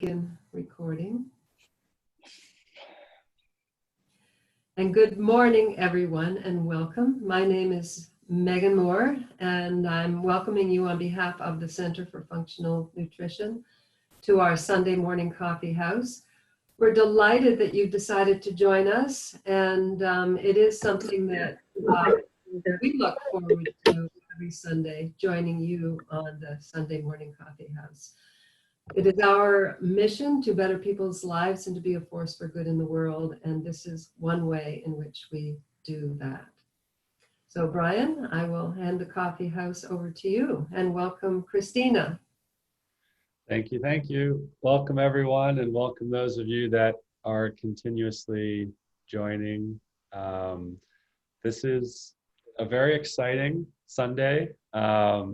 Begin recording. And good morning, everyone, and welcome. My name is Megan Moore, and I'm welcoming you on behalf of the Center for Functional Nutrition to our Sunday morning coffee house. We're delighted that you decided to join us, and it is something that we look forward to every Sunday, joining you on the Sunday morning coffee house. It is our mission to better people's lives and to be a force for good in the world, and this is one way in which we do that. So Brian, I will hand the coffee house over to you, and welcome Christina. Thank you, thank you. Welcome everyone, and welcome those of you that are continuously joining. This is a very exciting Sunday for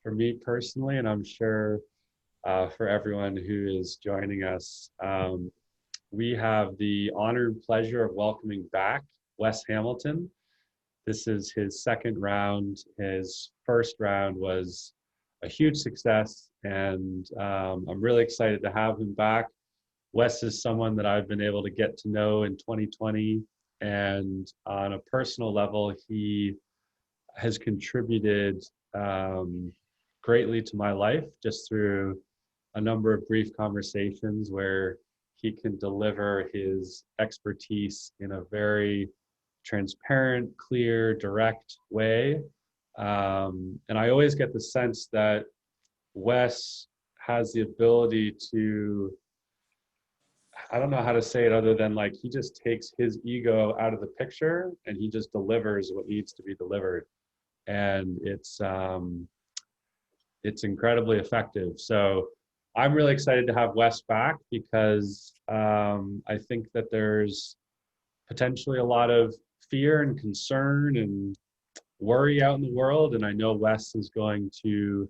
me personally, and I'm sure for everyone who is joining us. We have the honor and pleasure of welcoming back Wes Hamilton. This is his second round. His first round was a huge success, and I'm really excited to have him back. Wes is someone that I've been able to get to know in 2020, and on a personal level, he has contributed greatly to my life just through a number of brief conversations where he can deliver his expertise in a very transparent, clear, direct way. And I always get the sense that Wes has the ability to, I don't know how to say it other than like, he just takes his ego out of the picture and he just delivers what needs to be delivered. And it's incredibly effective. So I'm really excited to have Wes back because I think that there's potentially a lot of fear and concern and worry out in the world. And I know Wes is going to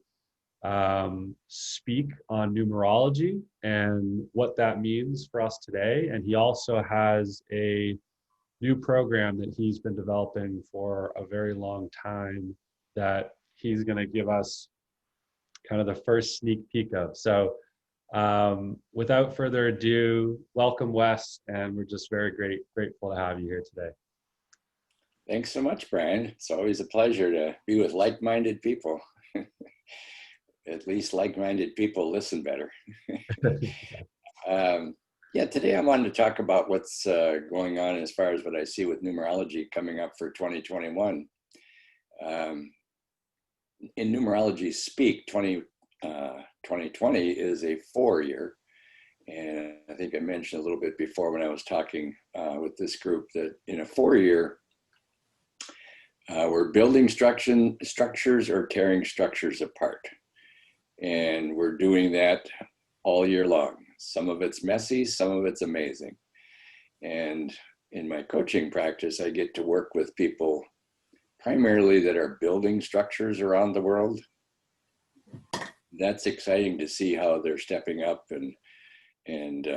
speak on numerology and what that means for us today. And he also has a new program that he's been developing for a very long time that he's going to give us kind of the first sneak peek of. So without further ado, welcome Wes, and we're just very grateful to have you here today. Thanks so much, Brian. It's always a pleasure to be with like-minded people. At least like-minded people listen better. Yeah, today I wanted to talk about what's going on as far as what I see with numerology coming up for 2021. In numerology speak, 2020 is a 4-year. And I think I mentioned a little bit before when I was talking with this group that in a 4-year, we're building structures or tearing structures apart. And we're doing that all year long. Some of it's messy, some of it's amazing. And in my coaching practice, I get to work with people primarily that are building structures around the world. That's exciting to see how they're stepping up and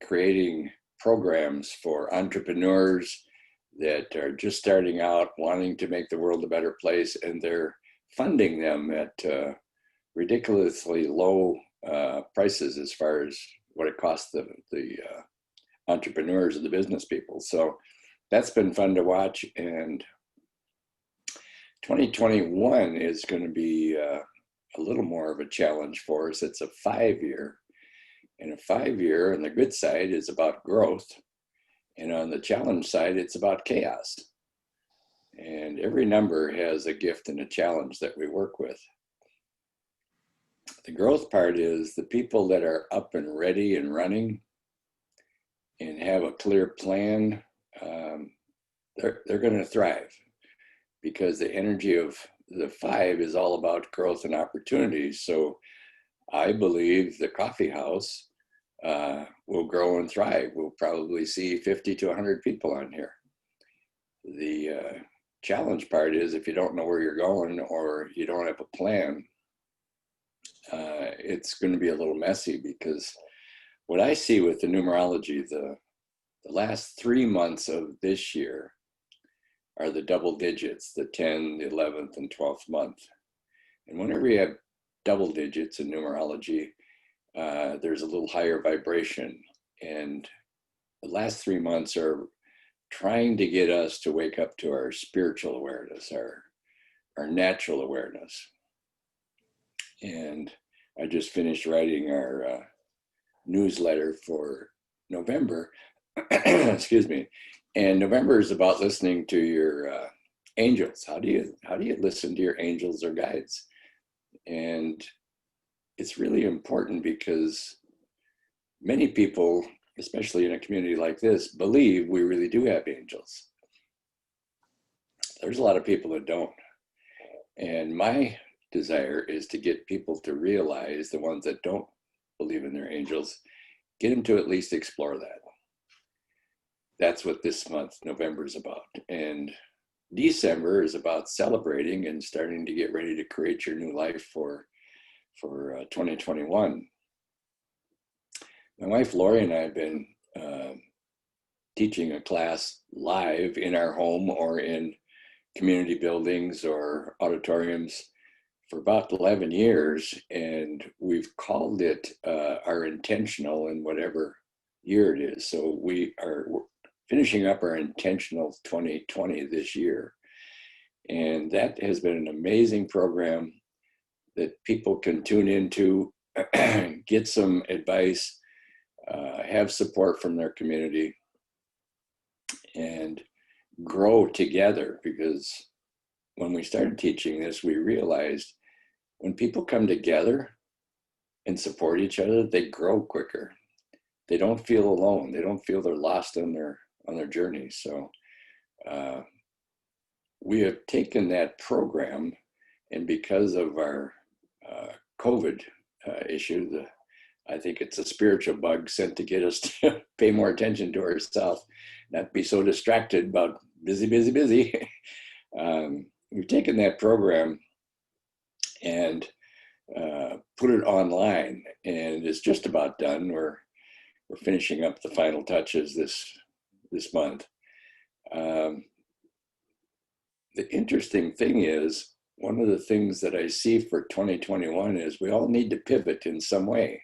creating programs for entrepreneurs that are just starting out, wanting to make the world a better place, and they're funding them at ridiculously low prices as far as what it costs the entrepreneurs and the business people. So that's been fun to watch. And 2021 is going to be a little more of a challenge for us. It's a 5-year. And a 5-year on the good side is about growth. And on the challenge side, it's about chaos. And every number has a gift and a challenge that we work with. The growth part is the people that are up and ready and running and have a clear plan, they're going to thrive because the energy of the 5 is all about growth and opportunities. So I believe the coffee house will grow and thrive. We'll probably see 50 to 100 people on here. The challenge part is if you don't know where you're going or you don't have a plan, it's going to be a little messy because what I see with the numerology, the last 3 months of this year are the double digits, the 10, the 11th, and 12th month. And whenever you have double digits in numerology, there's a little higher vibration. And the last 3 months are trying to get us to wake up to our spiritual awareness, our natural awareness. And I just finished writing our newsletter for November. Excuse me. And November is about listening to your angels. How do you listen to your angels or guides? And it's really important because many people, especially in a community like this, believe we really do have angels. There's a lot of people that don't. And my desire is to get people to realize, the ones that don't believe in their angels, get them to at least explore that. That's what this month, November, is about. And December is about celebrating and starting to get ready to create your new life for 2021. My wife Lori and I have been teaching a class live in our home or in community buildings or auditoriums for about 11 years, and we've called it our intentional in whatever year it is. So we're finishing up our intentional 2020 this year, and that has been an amazing program that people can tune into, get some advice, have support from their community, and grow together. Because when we started teaching this, we realized when people come together and support each other, they grow quicker. They don't feel alone. They don't feel they're lost on their journey. So we have taken that program, and because of our COVID issue, I think it's a spiritual bug sent to get us to pay more attention to ourselves, not be so distracted about busy. We've taken that program and put it online, and it's just about done. We're finishing up the final touches this month. The interesting thing is, one of the things that I see for 2021 is we all need to pivot in some way.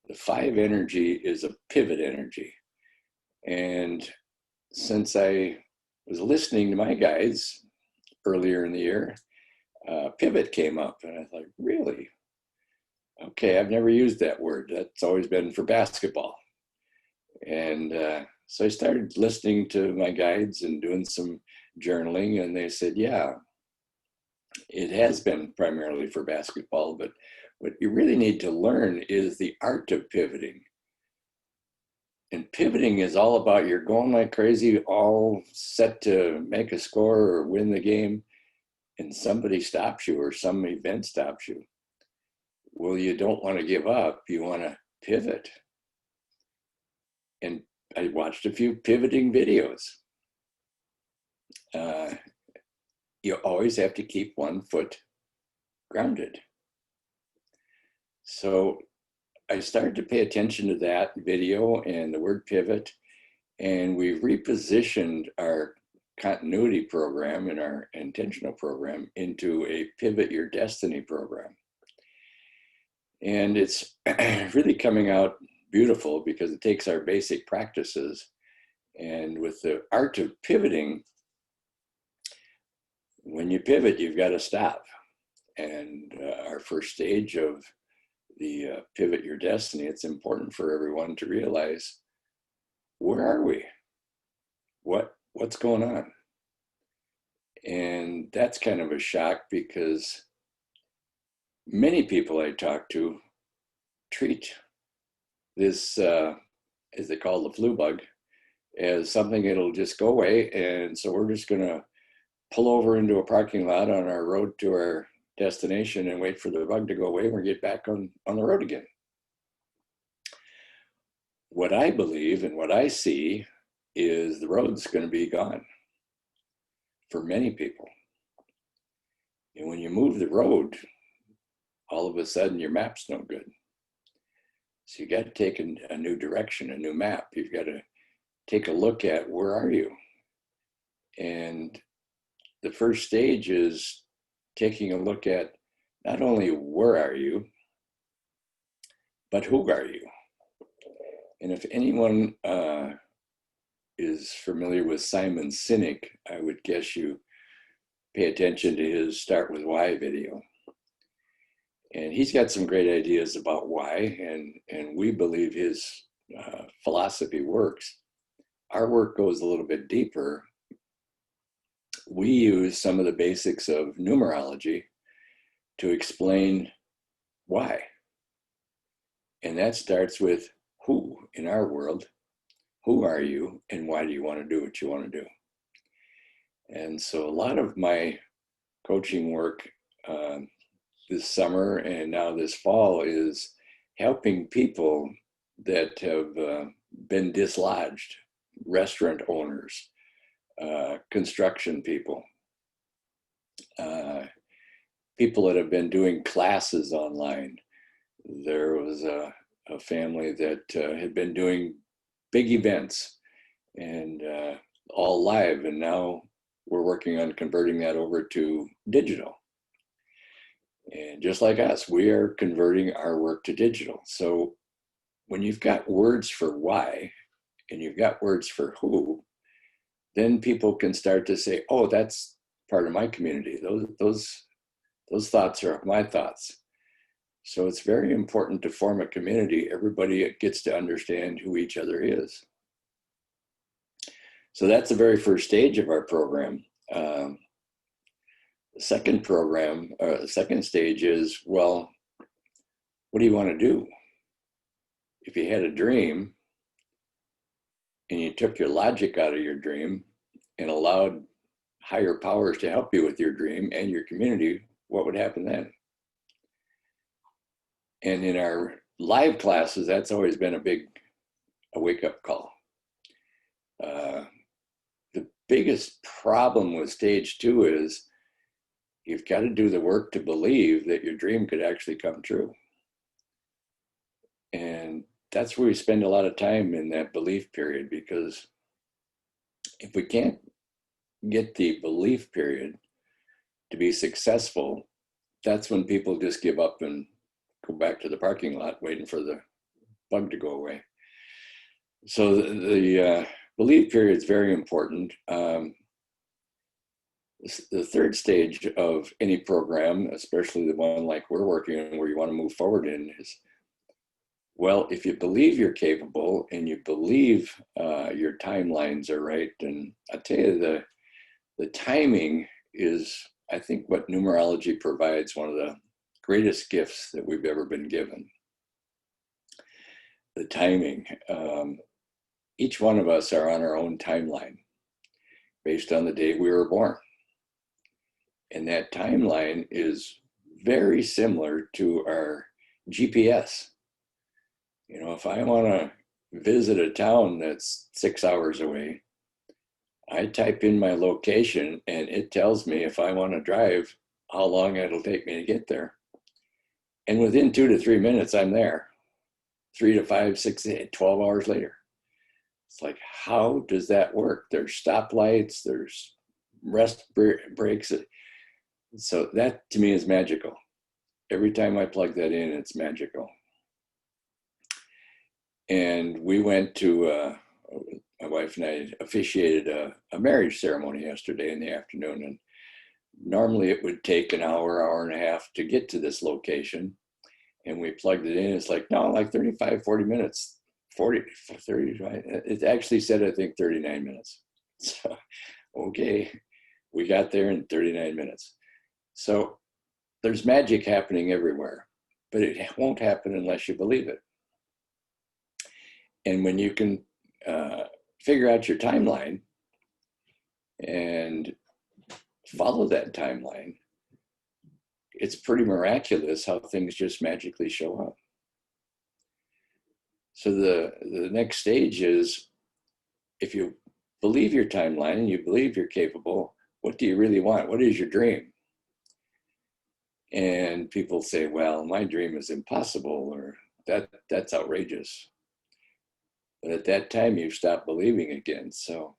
The 5 energy is a pivot energy. And since I was listening to my guides earlier in the year, pivot came up, and I thought, really? Okay, I've never used that word. That's always been for basketball. And so I started listening to my guides and doing some journaling, and they said, yeah, it has been primarily for basketball, but what you really need to learn is the art of pivoting. And pivoting is all about, you're going like crazy, all set to make a score or win the game, and somebody stops you or some event stops you. Well, you don't want to give up. You want to pivot. And I watched a few pivoting videos. You always have to keep one foot grounded. So I started to pay attention to that video and the word pivot, and we've repositioned our continuity program and our intentional program into a Pivot Your Destiny program. And it's really coming out beautiful because it takes our basic practices, and with the art of pivoting, when you pivot, you've got to stop. And our first stage of the Pivot Your Destiny, it's important for everyone to realize, where are we? What's going on? And that's kind of a shock, because many people I talk to treat this, as they call the flu bug, as something that'll just go away. And so we're just going to pull over into a parking lot on our road to our destination and wait for the bug to go away and we'll get back on the road again. What I believe and what I see is the road's going to be gone for many people. And when you move the road, all of a sudden your map's no good. So you got to take a new direction, a new map. You've got to take a look at, where are you? And the first stage is taking a look at not only where are you, but who are you? And if anyone is familiar with Simon Sinek, I would guess you pay attention to his Start With Why video. And he's got some great ideas about why, and we believe his philosophy works. Our work goes a little bit deeper. We use some of the basics of numerology to explain why. And that starts with who in our world. Who are you and why do you want to do what you want to do? And so a lot of my coaching work this summer and now this fall is helping people that have been dislodged, restaurant owners, construction people, people that have been doing classes online. There was a family that had been doing big events and all live, and now we're working on converting that over to digital. And just like us, we are converting our work to digital. So when you've got words for why and you've got words for who, then people can start to say, oh, that's part of my community. Those thoughts are my thoughts. So it's very important to form a community. Everybody gets to understand who each other is. So that's the very first stage of our program. The second stage is, well, what do you want to do? If you had a dream and you took your logic out of your dream and allowed higher powers to help you with your dream and your community, what would happen then? And in our live classes, that's always been a wake-up call. The biggest problem with stage 2 is you've got to do the work to believe that your dream could actually come true. And that's where we spend a lot of time in that belief period, because if we can't get the belief period to be successful, that's when people just give up and go back to the parking lot waiting for the bug to go away. So the belief period is very important. The third stage of any program, especially the one like we're working on where you want to move forward in, is, well, if you believe you're capable and you believe your timelines are right, and I'll tell you, the timing is, I think, what numerology provides, one of the greatest gifts that we've ever been given. The timing. Each one of us are on our own timeline based on the day we were born. And that timeline is very similar to our GPS. You know, if I want to visit a town that's 6 hours away, I type in my location and it tells me, if I want to drive, how long it'll take me to get there. And within 2 to 3 minutes, I'm there. 3 to 5, 6, 8, 12 hours later. It's like, how does that work? There's stoplights, there's rest breaks. So that to me is magical. Every time I plug that in, it's magical. And we went to, my wife and I officiated a marriage ceremony yesterday in the afternoon. And normally it would take an hour, hour and a half to get to this location. And we plugged it in. It's like, no, like 35, 40 minutes, 40, 35. It actually said, I think 39 minutes. So, okay, we got there in 39 minutes. So there's magic happening everywhere, but it won't happen unless you believe it. And when you can figure out your timeline and follow that timeline, it's pretty miraculous how things just magically show up. So the next stage is, if you believe your timeline and you believe you're capable, what do you really want? What is your dream? And people say, well, my dream is impossible, or that's outrageous. But at that time, you stop believing again. So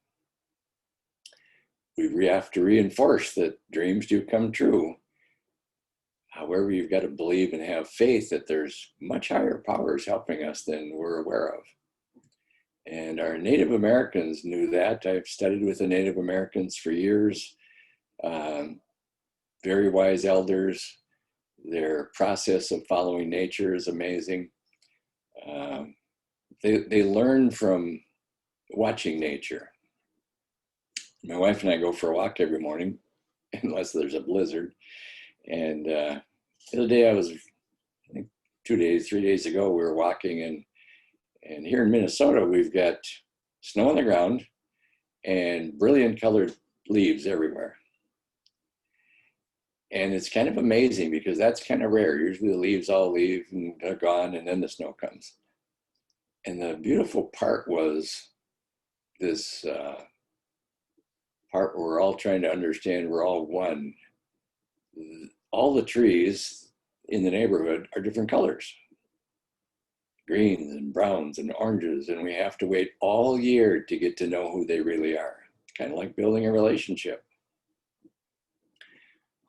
we have to reinforce that dreams do come true. However, you've got to believe and have faith that there's much higher powers helping us than we're aware of. And our Native Americans knew that. I've studied with the Native Americans for years. Very wise elders. Their process of following nature is amazing. They learn from watching nature. My wife and I go for a walk every morning, unless there's a blizzard. And the other day I think 3 days ago, we were walking, and here in Minnesota, we've got snow on the ground and brilliant colored leaves everywhere. And it's kind of amazing because that's kind of rare. Usually the leaves all leave and they're gone, and then the snow comes. And the beautiful part was this part where we're all trying to understand we're all one. All the trees in the neighborhood are different colors. Greens and browns and oranges, and we have to wait all year to get to know who they really are. It's kind of like building a relationship.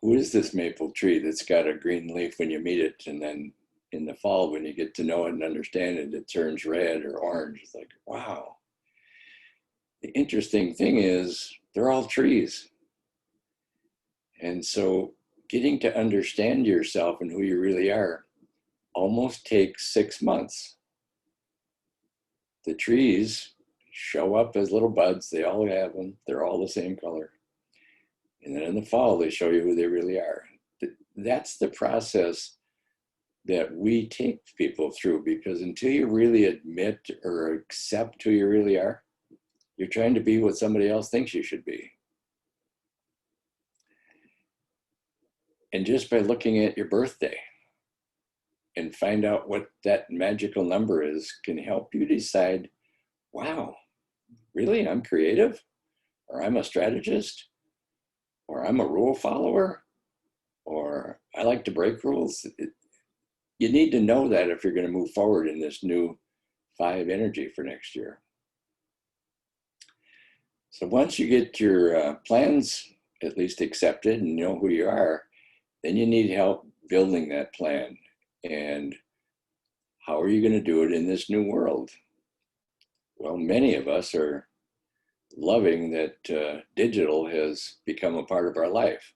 Who is this maple tree that's got a green leaf when you meet it, and then in the fall when you get to know it and understand it, it turns red or orange? It's like, wow. The interesting thing is they're all trees. And so getting to understand yourself and who you really are almost takes 6 months. The trees show up as little buds. They all have them. They're all the same color. And then in the fall, they show you who they really are. That's the process that we take people through, because until you really admit or accept who you really are, you're trying to be what somebody else thinks you should be. And just by looking at your birthday and find out what that magical number is can help you decide, wow, really, I'm creative, or I'm a strategist, or I'm a rule follower, or I like to break rules. You need to know that if you're going to move forward in this new 5 energy for next year. So once you get your plans at least accepted and know who you are, then you need help building that plan. And how are you going to do it in this new world? Well, many of us are loving that digital has become a part of our life.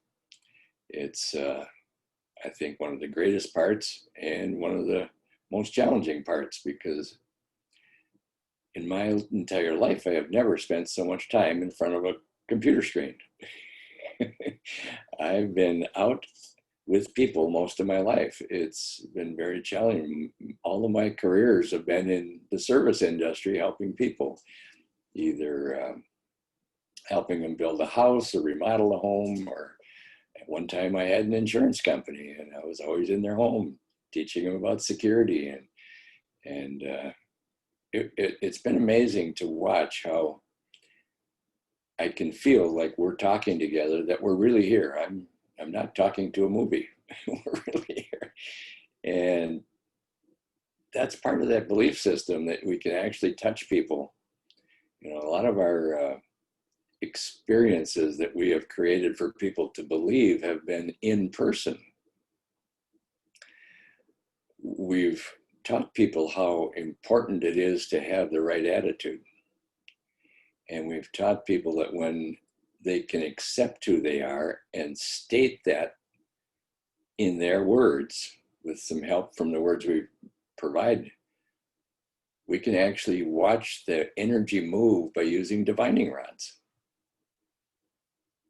It's, I think, one of the greatest parts and one of the most challenging parts, because in my entire life, I have never spent so much time in front of a computer screen. I've been out with people most of my life. It's been very challenging. All of my careers have been in the service industry, helping people, either helping them build a house or remodel a home, or at one time I had an insurance company and I was always in their home teaching them about security. And it's been amazing to watch how I can feel like we're talking together, that we're really here. I'm not talking to a movie. We're really here. And that's part of that belief system, that we can actually touch people. You know, a lot of our experiences that we have created for people to believe have been in person. We've taught people how important it is to have the right attitude. And we've taught people that when they can accept who they are and state that in their words, with some help from the words we provide, we can actually watch the energy move by using divining rods.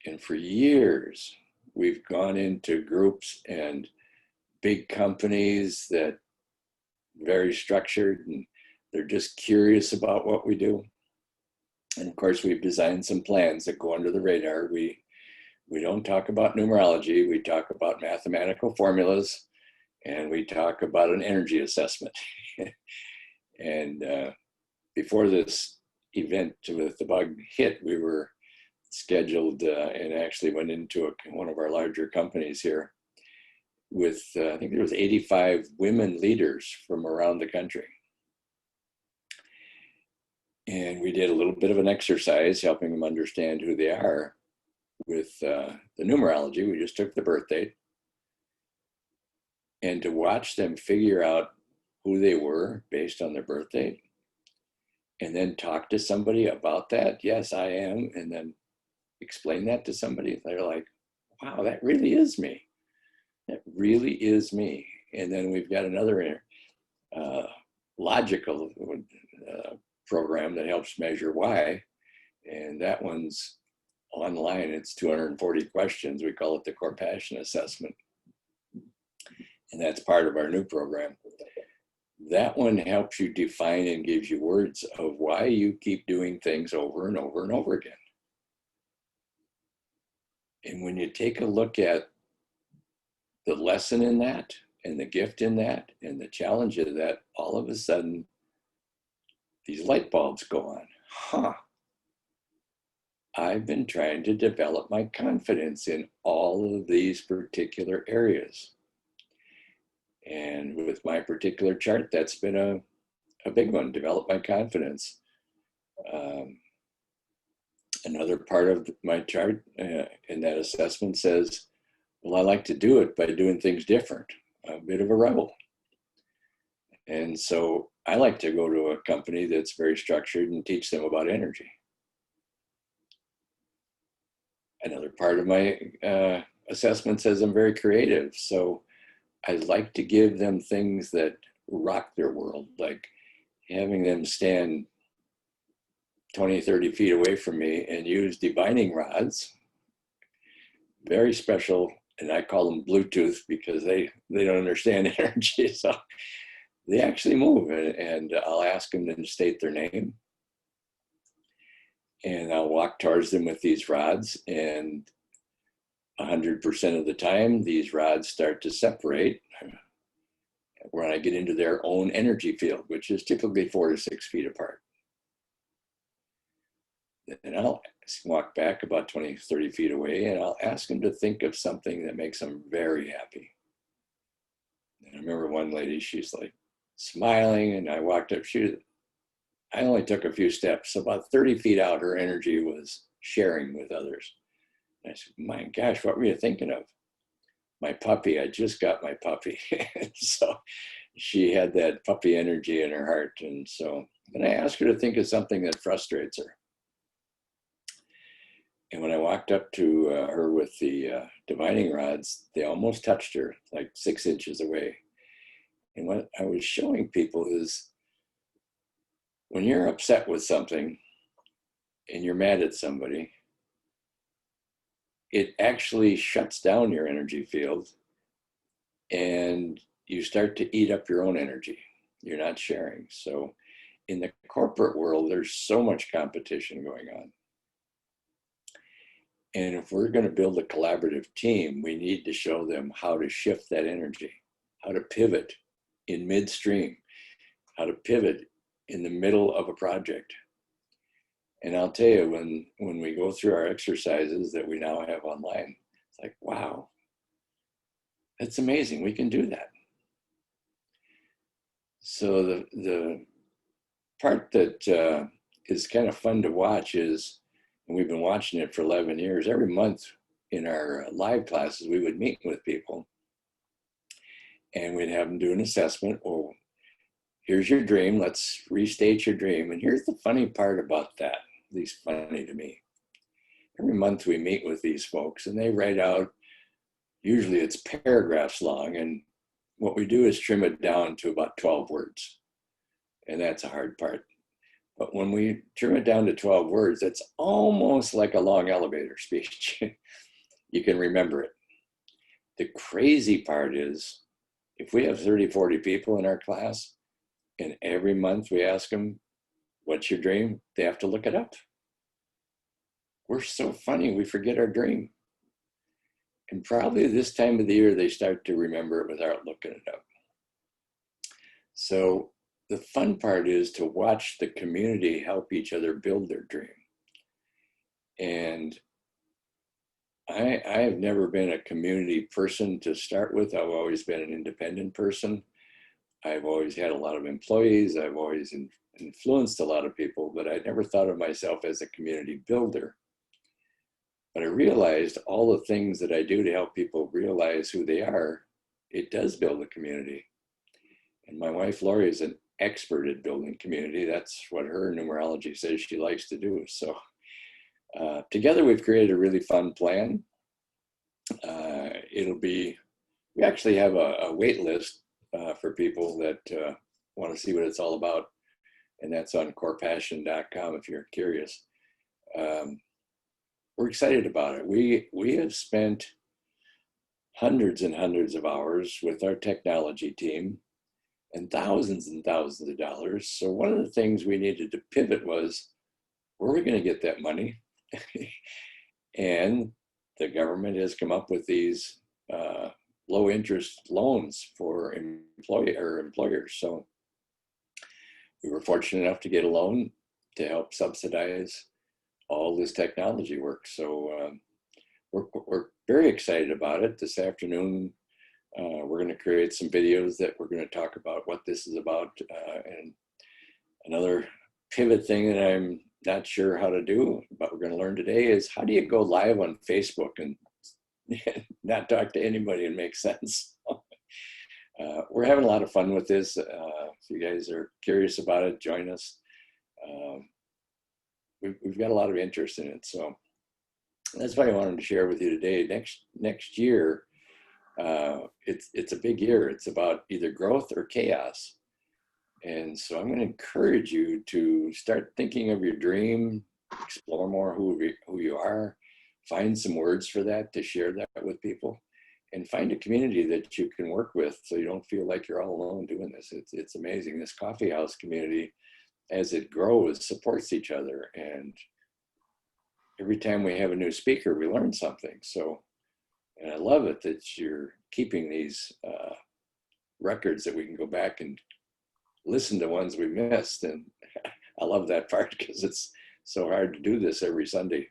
And for years, we've gone into groups and big companies that very structured, and they're just curious about what we do. And of course, we've designed some plans that go under the radar. We don't talk about numerology. We talk about mathematical formulas, and we talk about an energy assessment. And before this event with the bug hit, we were scheduled and actually went into one of our larger companies here with, I think there was 85 women leaders from around the country. And we did a little bit of an exercise helping them understand who they are with the numerology. We just took the birth date. And to watch them figure out who they were based on their birth date, and then talk to somebody about that. Yes, I am. And then explain that to somebody. They're like, wow, that really is me. That really is me. And then we've got another logical program that helps measure why. And that one's online. It's 240 questions. We call it the Core Passion Assessment. And that's part of our new program. That one helps you define and gives you words of why you keep doing things over and over and over again. And when you take a look at the lesson in that, and the gift in that, and the challenge of that, all of a sudden, these light bulbs go on. I've been trying to develop my confidence in all of these particular areas. And with my particular chart, that's been a big one, develop my confidence. Another part of my chart in that assessment says, well, I like to do it by doing things different. I'm a bit of a rebel. And so I like to go to a company that's very structured and teach them about energy. Another part of my assessment says I'm very creative. So I like to give them things that rock their world, like having them stand 20, 30 feet away from me and use divining rods, very special, and I call them Bluetooth because they don't understand energy. So they actually move, and I'll ask them to state their name. And I'll walk towards them with these rods, and 100% of the time, these rods start to separate when I get into their own energy field, which is typically 4 to 6 feet apart. And I'll walk back about 20, 30 feet away, and I'll ask them to think of something that makes them very happy. And I remember one lady, she's like smiling, and I walked up, I only took a few steps, about 30 feet out, her energy was sharing with others. And I said, my gosh, what were you thinking of? My puppy, I just got my puppy. So she had that puppy energy in her heart. And so then I asked her to think of something that frustrates her. And when I walked up to her with the divining rods, they almost touched her, like 6 inches away. And what I was showing people is when you're upset with something and you're mad at somebody, it actually shuts down your energy field and you start to eat up your own energy. You're not sharing. So in the corporate world, there's so much competition going on. And if we're going to build a collaborative team, we need to show them how to shift that energy, how to pivot in midstream, how to pivot in the middle of a project. And I'll tell you, when we go through our exercises that we now have online, it's like, wow, that's amazing. We can do that. So the part that is kind of fun to watch is, and we've been watching it for 11 years, every month in our live classes, we would meet with people and we'd have them do an assessment. Oh, here's your dream. Let's restate your dream. And here's the funny part about that, at least funny to me. Every month we meet with these folks and they write out, usually it's paragraphs long. And what we do is trim it down to about 12 words. And that's a hard part. But when we trim it down to 12 words, it's almost like a long elevator speech. You can remember it. The crazy part is, if we have 30, 40 people in our class, and every month we ask them, what's your dream? They have to look it up. We're so funny, we forget our dream. And probably this time of the year, they start to remember it without looking it up. So the fun part is to watch the community help each other build their dream. And I have never been a community person to start with. I've always been an independent person. I've always had a lot of employees. I've always influenced a lot of people, but I never thought of myself as a community builder. But I realized all the things that I do to help people realize who they are it does build a community. And my wife, Lori, is an expert at building community. That's what her numerology says she likes to do. So together we've created a really fun plan. We actually have a wait list for people that want to see what it's all about. And that's on corepassion.com if you're curious. We're excited about it. We have spent hundreds and hundreds of hours with our technology team and thousands of dollars. So one of the things we needed to pivot was, where are we going to get that money? And the government has come up with these low interest loans for employers. So we were fortunate enough to get a loan to help subsidize all this technology work. So we're very excited about it. This afternoon, we're going to create some videos that we're going to talk about what this is about. And another pivot thing that I'm not sure how to do, but we're going to learn today is, how do you go live on Facebook and not talk to anybody and make sense? We're having a lot of fun with this. If you guys are curious about it, join us. We've got a lot of interest in it. So that's what I wanted to share with you today. Next year, it's a big year. It's about either growth or chaos. And so I'm going to encourage you to start thinking of your dream, explore more who you are, find some words for that to share that with people, and find a community that you can work with so you don't feel like you're all alone doing this. It's amazing. This CoffeeHouse community, as it grows, supports each other. And every time we have a new speaker, we learn something. So, and I love it that you're keeping these records that we can go back and listen to ones we missed. And I love that part because it's so hard to do this every Sunday.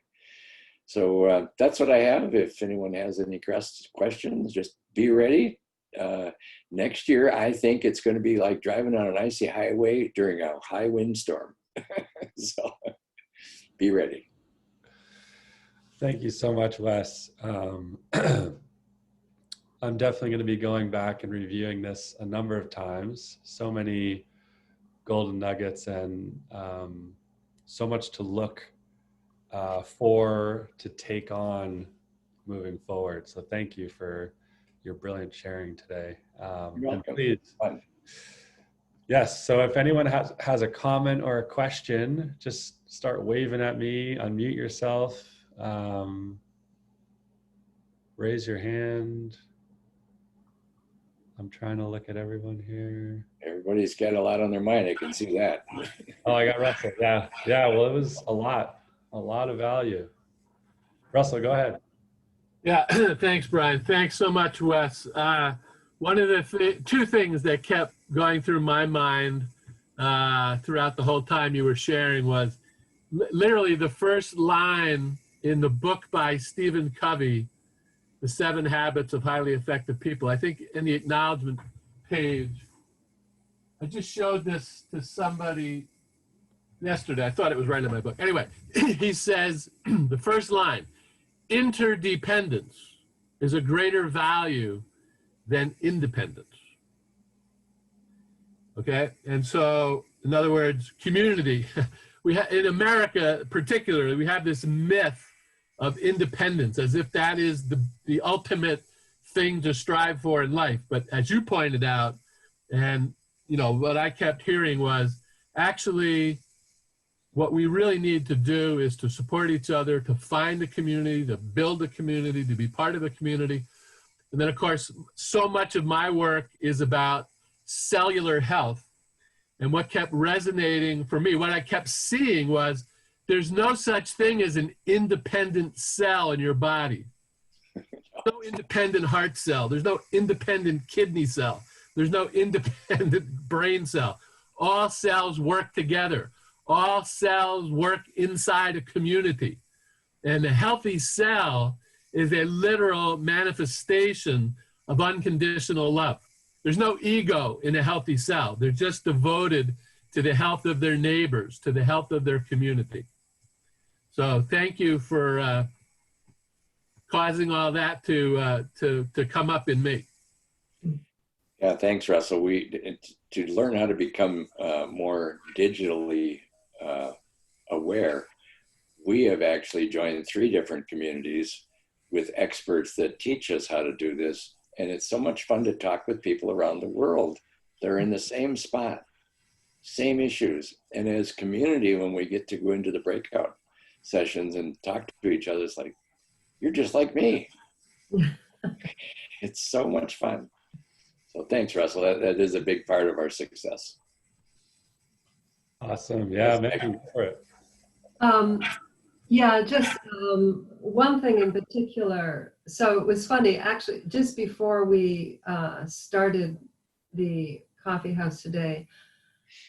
So that's what I have. If anyone has any questions, just be ready. Next year, I think it's going to be like driving on an icy highway during a high windstorm. So be ready. Thank you so much, Wes. I'm definitely going to be going back and reviewing this a number of times. So many golden nuggets and so much to look to take on moving forward. So thank you for your brilliant sharing today. You're welcome. And please, yes, so if anyone has a comment or a question, just start waving at me, unmute yourself, raise your hand. I'm trying to look at everyone here. Everybody's got a lot on their mind. I can see that. Oh, I got Russell. Yeah. Well, it was a lot of value. Russell, go ahead. Yeah, thanks, Brian. Thanks so much, Wes. One of the two things that kept going through my mind throughout the whole time you were sharing was literally the first line in the book by Stephen Covey, The 7 Habits of Highly Effective People. I think in the acknowledgement page, I just showed this to somebody yesterday. I thought it was right in my book. Anyway, he says, the first line, interdependence is a greater value than independence. Okay, and so, in other words, community. In America particularly, we have this myth of independence as if that is the ultimate thing to strive for in life. But as you pointed out, and what I kept hearing was, actually, what we really need to do is to support each other, to find a community, to build a community, to be part of a community. And then, of course, so much of my work is about cellular health. And what kept resonating for me, what I kept seeing was, there's no such thing as an independent cell in your body. No independent heart cell. There's no independent kidney cell. There's no independent brain cell. All cells work together. All cells work inside a community. And a healthy cell is a literal manifestation of unconditional love. There's no ego in a healthy cell. They're just devoted to the health of their neighbors, to the health of their community. So thank you for causing all that to come up in me. Yeah, thanks, Russell. To learn how to become more digitally aware, we have actually joined 3 different communities with experts that teach us how to do this. And it's so much fun to talk with people around the world. They're in the same spot, same issues. And as community, when we get to go into the breakout sessions and talk to each other, it's like, you're just like me. It's so much fun. So thanks, Russell. That is a big part of our success. Awesome. Yeah, Megan, go for it. Yeah, just one thing in particular. So it was funny, actually, just before we started the Coffee House today,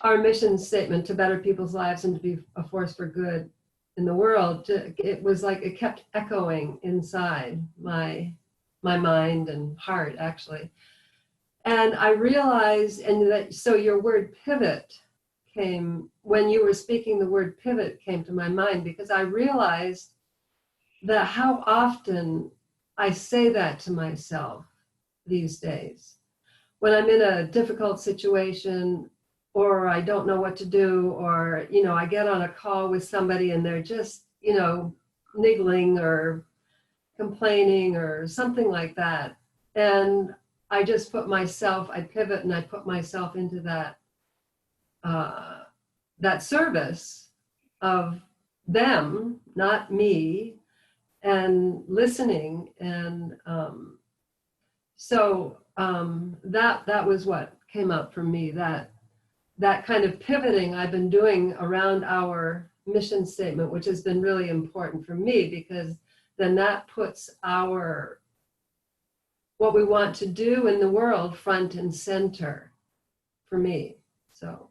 our mission statement to better people's lives and to be a force for good in the world, it was like it kept echoing inside my mind and heart, actually. And I realized, and that, so your word pivot came, when you were speaking, the word pivot came to my mind, because I realized that how often I say that to myself these days. When I'm in a difficult situation, or I don't know what to do, or, you know, I get on a call with somebody and they're just, you know, niggling or complaining or something like that. And I just put myself, I pivot and I put myself into that that service of them, not me, and listening. And that was what came up for me, that kind of pivoting I've been doing around our mission statement, which has been really important for me, because then that puts what we want to do in the world front and center for me. So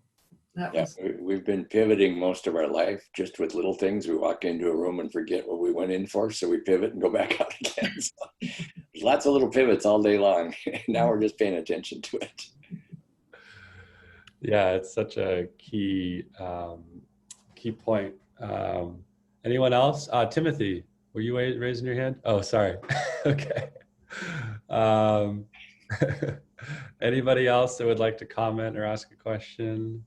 that was. We've been pivoting most of our life just with little things. We walk into a room and forget what we went in for, so we pivot and go back out again. So there's lots of little pivots all day long. Now we're just paying attention to it. Yeah, it's such a key point. Anyone else? Timothy, were you raising your hand? Oh, sorry. Okay. Anybody else that would like to comment or ask a question?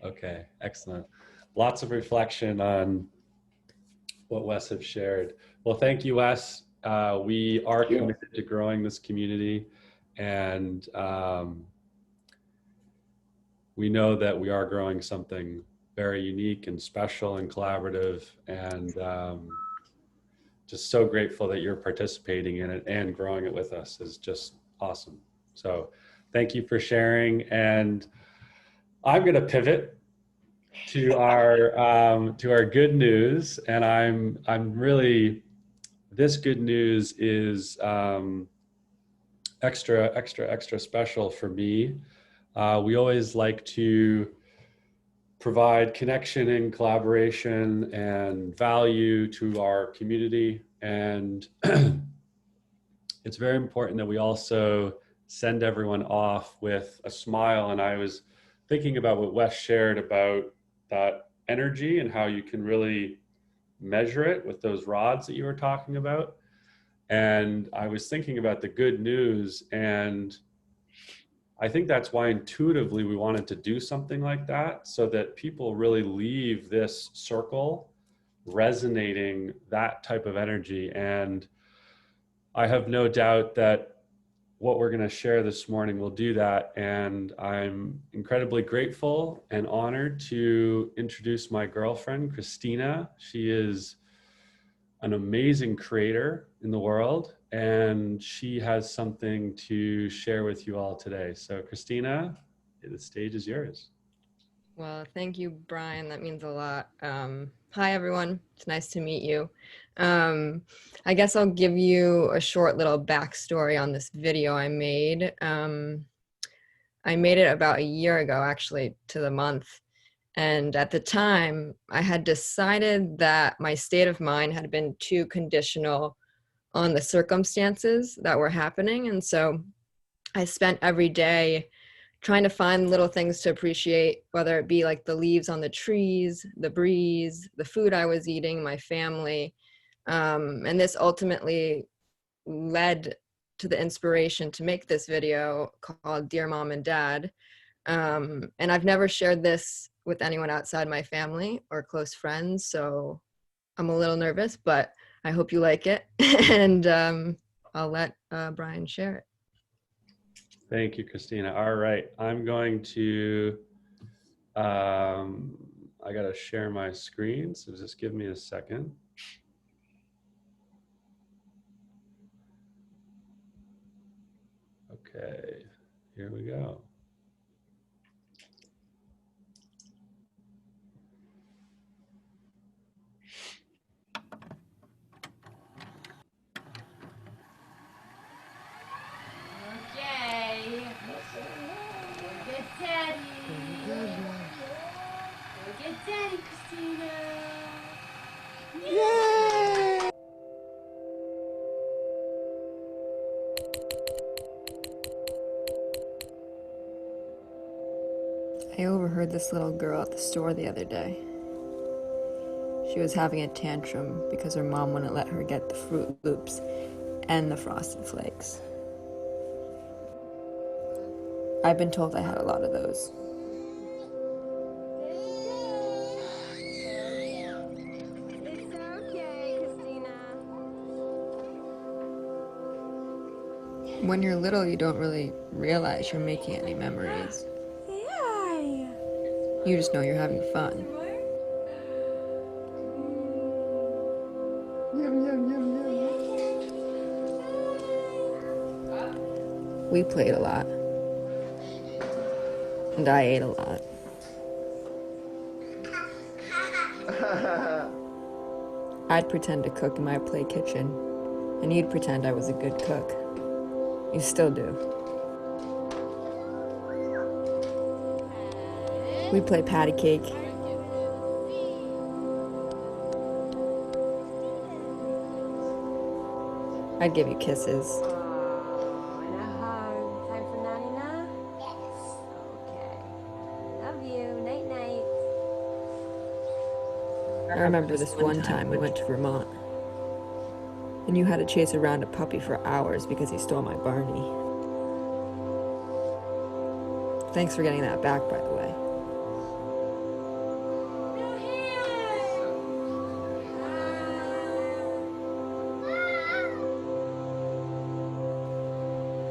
Okay, excellent. Lots of reflection on what Wes have shared. Well, thank you, Wes. We are committed to growing this community, and we know that we are growing something very unique and special and collaborative, and just so grateful that you're participating in it and growing it with us is just awesome. So thank you for sharing. And I'm going to pivot to our good news. And I'm really, this good news is extra special for me. We always like to provide connection and collaboration and value to our community. And it's very important that we also send everyone off with a smile. And I was thinking about what Wes shared about that energy and how you can really measure it with those rods that you were talking about. And I was thinking about the good news, and I think that's why intuitively we wanted to do something like that, so that people really leave this circle resonating that type of energy. And I have no doubt that what we're going to share this morning will do that. And I'm incredibly grateful and honored to introduce my girlfriend, Christina. She is an amazing creator in the world, and she has something to share with you all today. So Christina, the stage is yours. Well, thank you, Brian. That means a lot. Hi, everyone. It's nice to meet you. I guess I'll give you a short little backstory on this video I made. I made it about a year ago, actually, to the month. And at the time, I had decided that my state of mind had been too conditional on the circumstances that were happening. And so I spent every day trying to find little things to appreciate, whether it be like the leaves on the trees, the breeze, the food I was eating, my family. And this ultimately led to the inspiration to make this video called Dear Mom and Dad. And I've never shared this with anyone outside my family or close friends, so I'm a little nervous, but I hope you like it. And I'll let Brian share it. Thank you, Christina. All right, I'm going to, I gotta share my screen, so just give me a second. Okay, here we go. Okay. Look at Daddy. Look at Daddy, Christina. Yay! I overheard this little girl at the store the other day. She was having a tantrum because her mom wouldn't let her get the Fruit Loops and the Frosted Flakes. I've been told I had a lot of those. It's okay, Christina. When you're little, you don't really realize you're making any memories. Yeah. You just know you're having fun. We played a lot. And I ate a lot. I'd pretend to cook in my play kitchen, and you'd pretend I was a good cook. You still do. We'd play patty cake. I'd give you kisses. And a hug. Time for Nanny-na? Yes. Okay. Love you. Night-night. I remember this one time we went to Vermont, and you had to chase around a puppy for hours because he stole my Barney. Thanks for getting that back, by the way.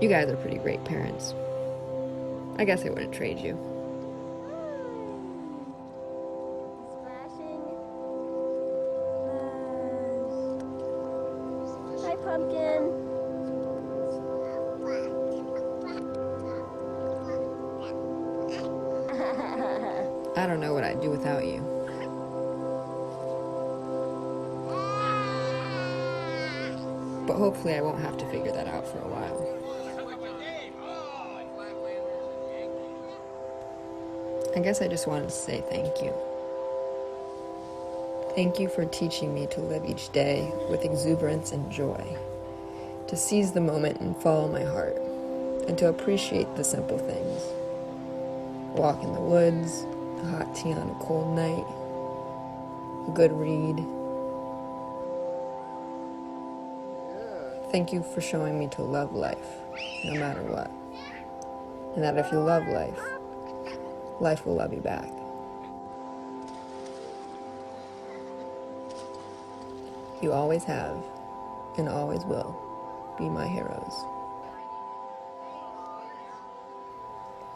You guys are pretty great parents. I guess I wouldn't trade you. Splashing. Hi, Pumpkin. I don't know what I'd do without you. But hopefully I won't have to figure that out for a while. I guess I just wanted to say thank you. Thank you for teaching me to live each day with exuberance and joy, to seize the moment and follow my heart, and to appreciate the simple things. A walk in the woods, a hot tea on a cold night, a good read. Thank you for showing me to love life, no matter what. And that if you love life, life will love you back. You always have, and always will, be my heroes.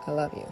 I love you.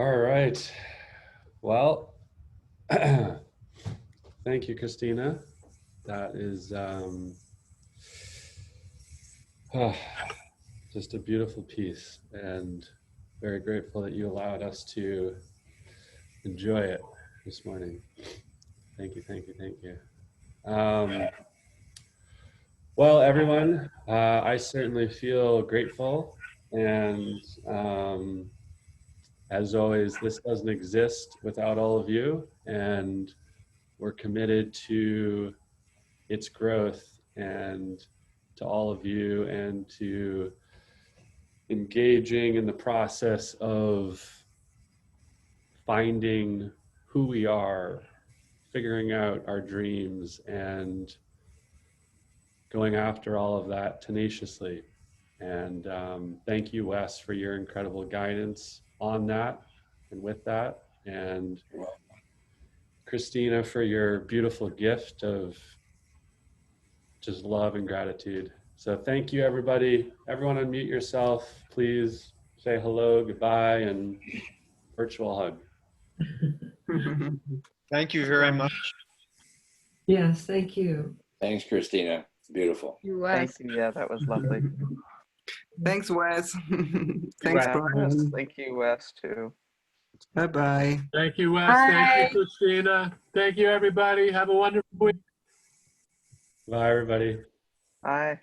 All right. Well, thank you, Christina. That is just a beautiful piece, and very grateful that you allowed us to enjoy it this morning. Thank you, thank you, thank you. Well, everyone, I certainly feel grateful, and as always, this doesn't exist without all of you, and we're committed to its growth and to all of you, and to engaging in the process of finding who we are, figuring out our dreams, and going after all of that tenaciously. And thank you, Wes, for your incredible guidance on that and with that. And Christina, for your beautiful gift of just love and gratitude. So thank you, everybody. Everyone unmute yourself, please. Say hello, goodbye, and virtual hug. Thank you very much. Yes, thank you. Thanks, Christina. Beautiful. You Thank Wes. you. Yeah, that was lovely. Thanks, Wes. Thanks, Yeah, Brian. thank you, Wes, too. Bye-bye. Thank you, Wes. Thank you, Christina. Thank you, everybody. Have a wonderful week. Bye, everybody. Bye.